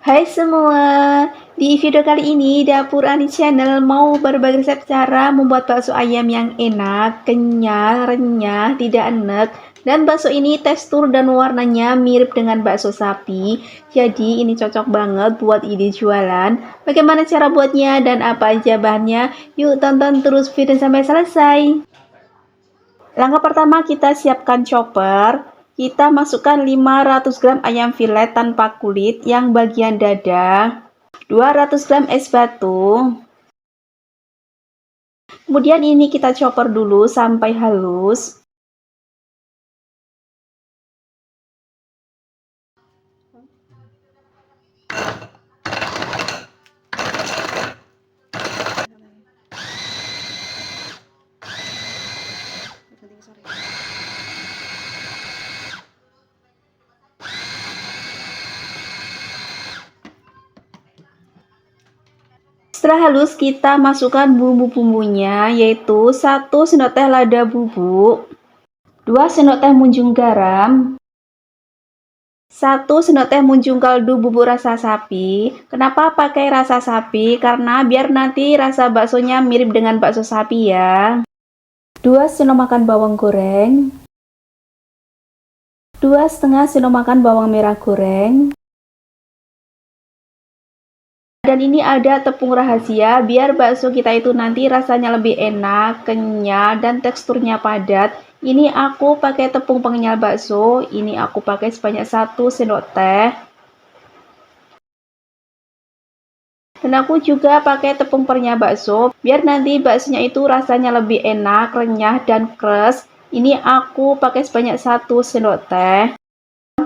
Hai semua, di video kali ini Dapur Ani Channel mau berbagi resep cara membuat bakso ayam yang enak, kenyal, renyah, tidak enek. Dan bakso ini tekstur dan warnanya mirip dengan bakso sapi, jadi ini cocok banget buat ide jualan. Bagaimana cara buatnya dan apa aja bahannya? Yuk tonton terus video sampai selesai. Langkah pertama kita siapkan chopper. Kita masukkan 500 gram ayam filet tanpa kulit yang bagian dada, 200 gram es batu. Kemudian ini kita chopper dulu sampai halus. Setelah halus kita masukkan bumbu-bumbunya, yaitu 1 sendok teh lada bubuk, 2 sendok teh munjung garam, 1 sendok teh munjung kaldu bubuk rasa sapi. Kenapa pakai rasa sapi? Karena biar nanti rasa baksonya mirip dengan bakso sapi ya. 2 sendok makan bawang goreng, 2,5 sendok makan bawang merah goreng. Dan ini ada tepung rahasia biar bakso kita itu nanti rasanya lebih enak, kenyal, dan teksturnya padat. Ini aku pakai tepung pengenyal bakso, ini aku pakai sebanyak 1 sendok teh. Dan aku juga pakai tepung perenyah bakso, biar nanti baksonya itu rasanya lebih enak, renyah, dan kres. Ini aku pakai sebanyak 1 sendok teh.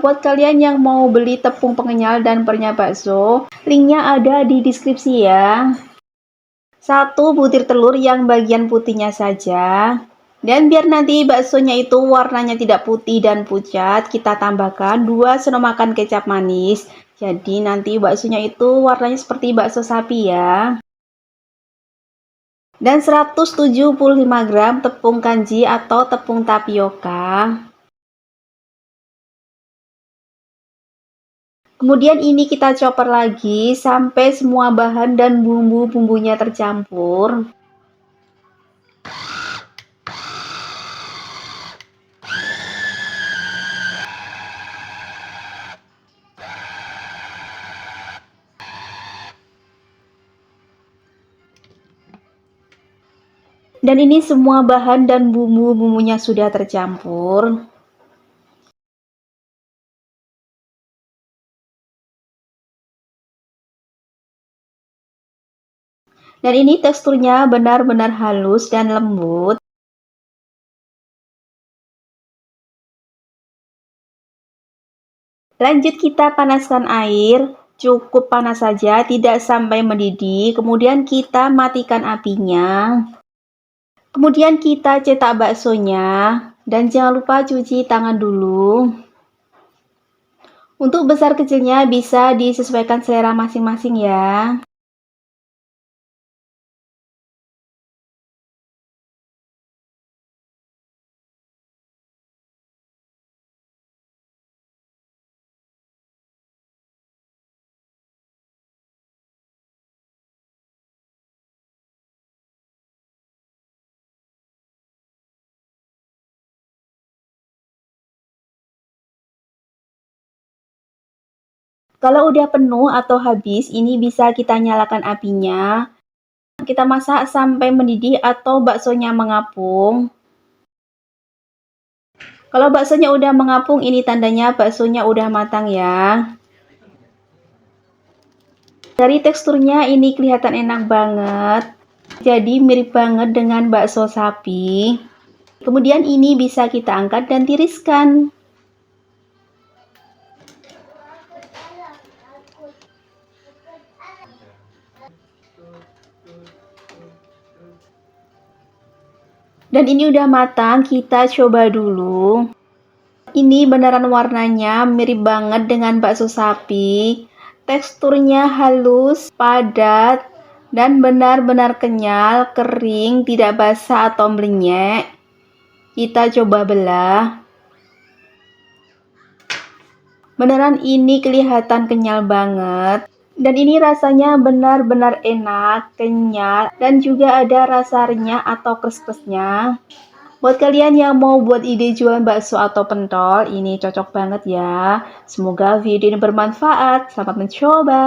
Buat kalian yang mau beli tepung pengenyal dan perenyah bakso, linknya ada di deskripsi ya. 1 butir telur yang bagian putihnya saja. Dan biar nanti baksonya itu warnanya tidak putih dan pucat, kita tambahkan 2 sendok makan kecap manis. Jadi nanti baksonya itu warnanya seperti bakso sapi ya. Dan 175 gram tepung kanji atau tepung tapioka. Kemudian ini kita chopper lagi sampai semua bahan dan bumbu-bumbunya tercampur. Dan ini semua bahan dan bumbu-bumbunya sudah tercampur. Dan ini teksturnya benar-benar halus dan lembut. Lanjut kita panaskan air, cukup panas saja, tidak sampai mendidih. Kemudian kita matikan apinya. Kemudian kita cetak baksonya. Dan jangan lupa cuci tangan dulu. Untuk besar kecilnya bisa disesuaikan selera masing-masing ya. Kalau udah penuh atau habis, ini bisa kita nyalakan apinya. Kita masak sampai mendidih atau baksonya mengapung. Kalau baksonya udah mengapung, ini tandanya baksonya udah matang ya. Dari teksturnya ini kelihatan enak banget. Jadi mirip banget dengan bakso sapi. Kemudian ini bisa kita angkat dan tiriskan. Dan ini udah matang, kita coba dulu. Ini beneran warnanya mirip banget dengan bakso sapi. Teksturnya halus, padat, dan benar-benar kenyal, kering, tidak basah atau melenyek. Kita coba belah. Beneran ini kelihatan kenyal banget. Dan ini rasanya benar-benar enak, kenyal, dan juga ada rasa renyah atau kres-kresnya. Buat kalian yang mau buat ide jualan bakso atau pentol, ini cocok banget ya. Semoga video ini bermanfaat. Selamat mencoba.